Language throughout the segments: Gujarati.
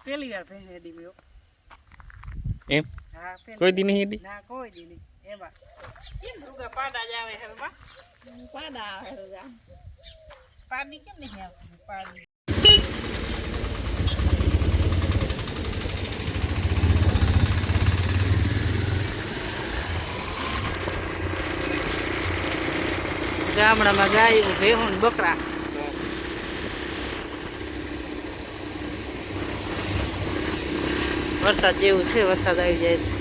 પહેલી વાર ભેંસ હેડી મેં એમ હા કોઈ દી નહીં હેડી ના કોઈ દી નહીં એમાં કેમ રૂગા પાડા જ આવે હલમાં પાડા આવે રૂગા પાડી કેમ નહીં આવતી પાડી ગામડામાં ગાય ભેહું ને બકરા વરસાદ જેવું છે વરસાદ આવી જાય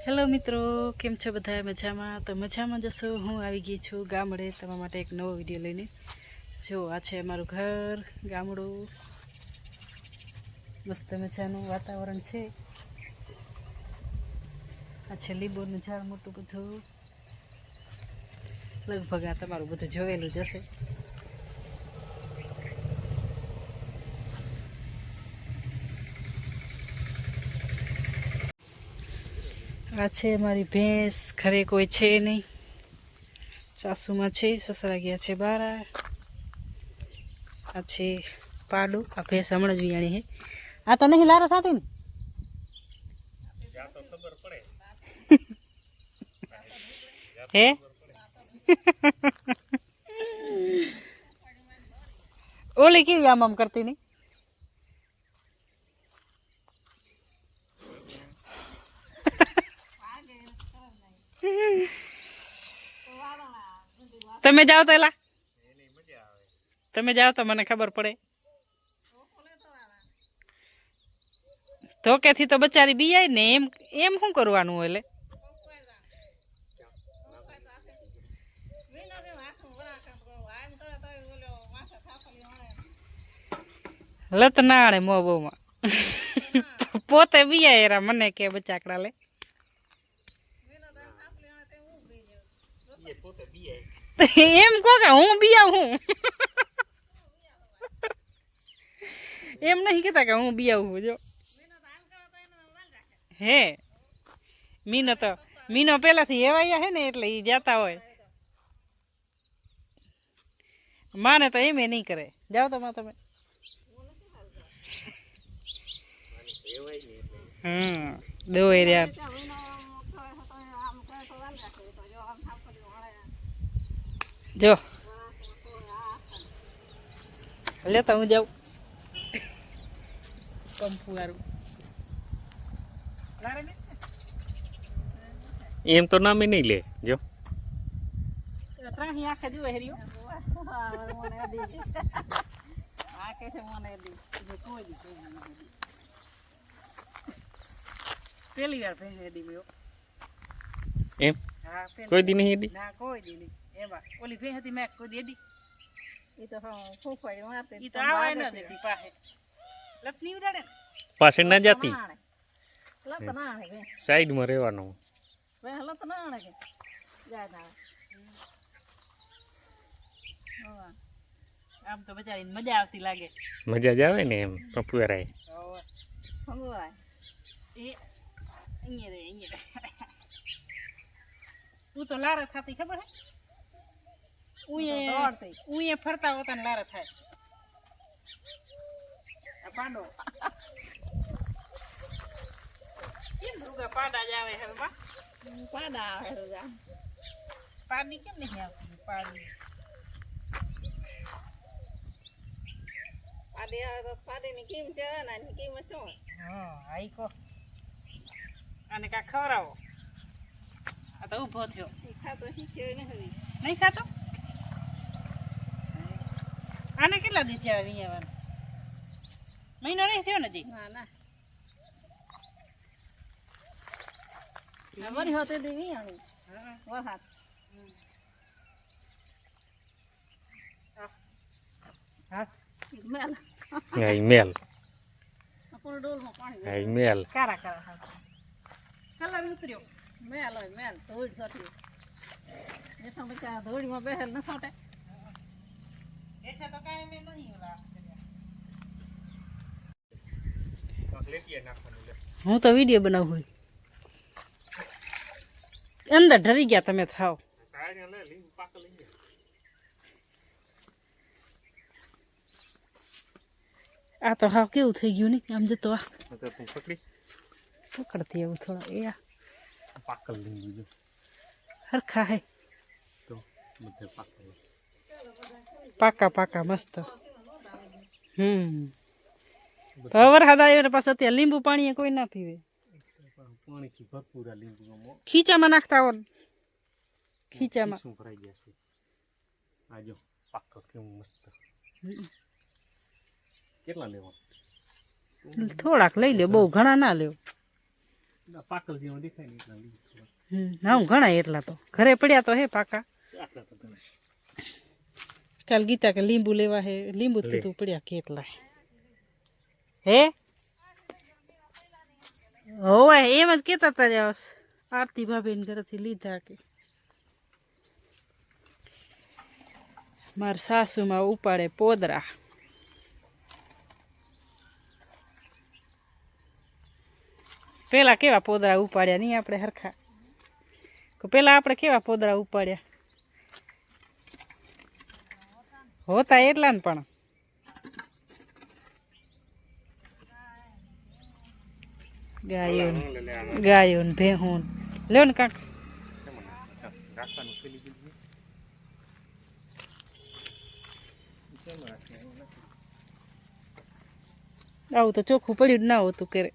હેલો મિત્રો કેમ છો બધા મજામાં તો મજામાં જશો હું આવી ગઈ છું ગામડે તમારા માટે એક નવો વિડીયો લઈને જો આ છે અમારું ઘર ગામડું મસ્ત મજાનું વાતાવરણ છે આ છે લીંબોનું ઝાડ મોટું બધું લગભગ આ તમારું બધું જોયેલું જ હશે આ છે મારી ભેંસ ઘરે કોઈ છે નહીં સાસુમાં છે સસરા ગયા છે બહાર આ છે પાડું આ ભેંસ હમણાં જ વિયાણી હે આ તો નહીં લારા થતી ને હે ઓલી કેવી આમ કરતી નહીં તમે જાઓ તો એલા તમે જાઓ તો મને ખબર પડે ધોકેથી તો બચારી બીયાય ને એમ એમ શું કરવાનું હોય એટલે લત ના આડે મોબોમાં પોતે બીયા એરા મને કે બચાકડા લે એમ કહો કે હું બિયાવ હું એમ નહીં કહેતા કે હું બિયાવ હું જો હે મીનો પેલાથી એવાયા હે ને એટલે એ જાતા હોય માને તો એમ નહીં કરે જાઓ તો માં તમે દો યાર જો લેતા હું જાઉં કંપુ વાળું એમ તો નામે નહીં લે જો ત્રાહી આખે જુએ હેરીઓ પહેલી વાર ભેંસ હેડી મેં એમ કોઈ દી નહીં હેડી ના કોઈ દી નહીં એમાં ઓલી ભેંસ હતી મેં કોઈ દેડી ઈ તો ફૂફાડી મારતી ઈ તો આવાય ન દેતી પાસે લત ની ઉડાડે પાસે ના જાતી લત ના આણે કે સાઈડ માં રહેવાનું વે લત ના આણે કે જાય ના આમ તો બચારીને મજા આવતી લાગે મજા જ આવે ને એમ પપુરાય ફંગોરાય એ અહીંયા રે તું તો લારા થાતી ખબર હે ઉએ ફરતા હોતા ને લારા થાય આ પાંડો કેમ રૂગા પાડા જ આવે હલમાં પાડા આવે રૂગા પાડી કેમ નહીં આવતી પાડી પાડી આવે તો પાડીની કિંમ છે ને એની કિંમત શું હા આઈ કો આને કા ખવરાવો આ તો ઊભો થયો ખાતો શીખ્યો નહીં ખાતો આને કેટલા દી થયા વિયાવાના મહિનો નહીં થયો ને જી ના ના વરી હોતે દી વિયાણી વહાત હા મેલ આઈ મેલ આપણો ડોલમાં પાણી આઈ મેલ કારા કલર ઉતર્યો મેલ હોય મેલ ધોળ છોટી હેઠા બચા ધોળીમાં બેહેલ ન છોટે હેઠા તો કાંઈ મેં નહીં ઓલા હું તો વિડીયો બનાવું અંદર ઢરી ગયા તમે થાવ આ તો હાવ કેવું થઈ ગયું ને આમ જતો આ પકડતી એવું થોડા એ પાકલ લીંબુ હરખા હે તો બધે પાકલ પાકા પાકા મસ્ત વરસાદ આવ્યો ને પાછું અત્યારે લીંબુ પાણી કોઈ ના પીવે પાણીથી ભરપૂર આ લીંબુ ખીચામાં નાખતા હોય ખીચામાં શું ભરાઈ ગયા છે આ જો પાકલ કેવું મસ્ત કેટલા લેવા થોડાક લઈ લ્યો બહુ ઘણા ના લ્યો પાકલ જેવા દેખાય ને એટલા લીંબુ હા ઘણા એટલા તો ઘરે પડ્યા તો હે પાકા આટલા તો ઘણા કાલ ગીતા કે લીંબુ લેવા હે લીંબુ જ કીધું પડ્યા કેટલા હે હોવે એમ જ કેતા હતા આરતી ભાભીને ઘરેથી લીધા કે મારા સાસુમાં ઉપાડે પોદરા પેલા કેવા પોદરા ઉપાડ્યા નહીં આપણે હરખા પેલા આપણે કેવા પોદરા ઉપાડ્યા હોતા એટલા ને પણ ગાયો ને ભેહું લ્યો ને કાંક આવું તો ચોખ્ખું પડ્યું જ ના હોતું કરે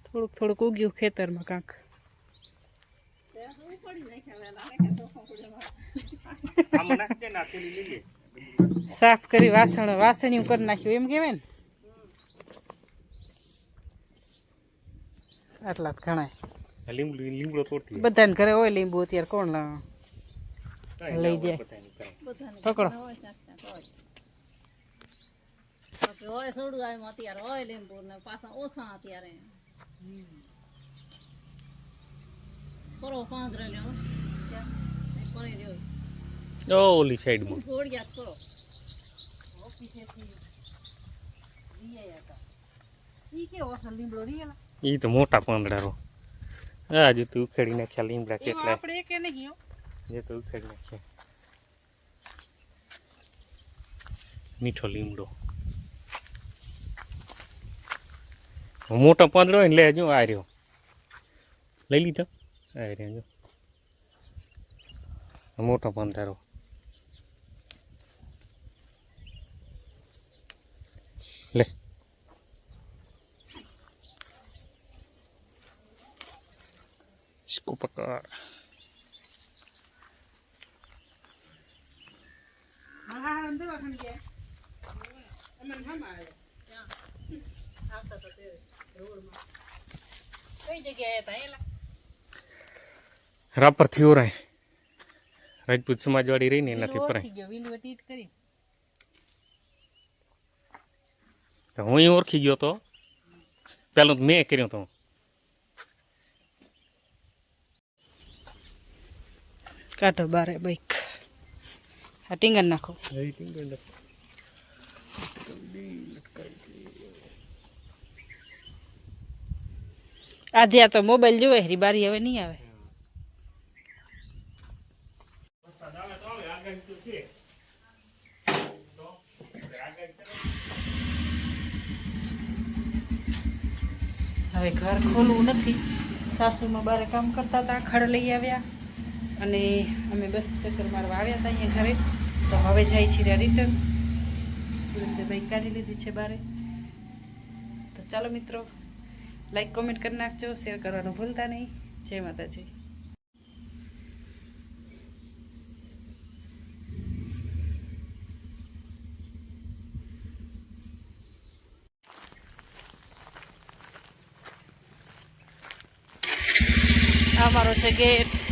થોડુંક થોડુંક ઉગ્યું ખેતરમાં કાંક સાફ કરી વાસણિયું કરી નાખ્યું એમ કેવાય ને આટલા જ ઘણા લીમડો તોડતી બધાને ઘરે હોય લીંબુ અત્યારે કોણ લઈ જાય પકડો હોય સોડું આમ અત્યારે હોય લીંબુ ને પાછા ઓછા અત્યારે કરો 5 રહ્યો કરી રહ્યો ઓલી સાઈડમાં થોડિયા કરો ઓફિસેથી લીયા ઈ કેવો અસલ લીમડો રીએલા ઈ તો મોટા પાંદડા આ જો તું ઉખેડી નાખ્યા લીમડા કેટલા આપણે એક નહીં હો જે તો ઉખેડી નાખ્યા મીઠો લીમડો મોટો પાંદડો હોય ને લે જો આ રહ્યો લઈ લીધો આ રહ્યો જો મોટો પાંદડો લે इसको पकड़ हाँ अंदर वाखन गया अमन हम आए क्या आता तो ते रोड में कई जगह आया था एला रापर थी हो रहा है राजपूत समाजवाड़ी रही ने નથી પર વિન્ડો ટીટ કરી તો હું ઓળખી ગયો તો પેલો મેં કર્યો તો કાઢો બારે બાઈક આ ટીંગર નાખો આધ્યા તો મોબાઈલ જોવે હરી બારી હવે નહીં આવે હવે ઘર ખોલવું નથી સાસુમાં બારે કામ કરતા હતા ખડ લઈ આવ્યા અને અમે બસ ચક્કર મારવા આવ્યા હતા અહીંયા ઘરે તો હવે જાય છીએ રિટર્ન સુરેશે બાઈક કાઢી લીધી છે બારે તો ચાલો મિત્રો લાઈક કોમેન્ટ કરી નાખજો શેર કરવાનું ભૂલતા નહીં જય માતાજી આ મારો છે ગેટ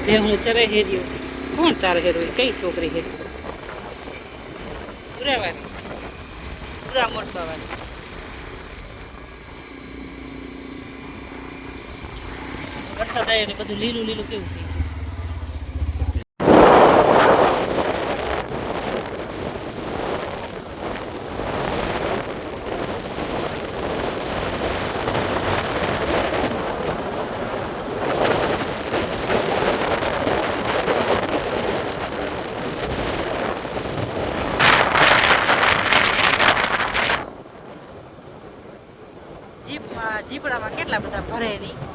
હું ચરે હેર્યો કોણ ચાર હેરો કઈ છોકરી હેરી ભૂરાવાળી ભૂરા મોટબાવાળી. વરસાદ આવ્યો એટલે બધું લીલું લીલું કેવું થઈ ગયું. જીપડામાં કેટલા બધા ભરે નહીં.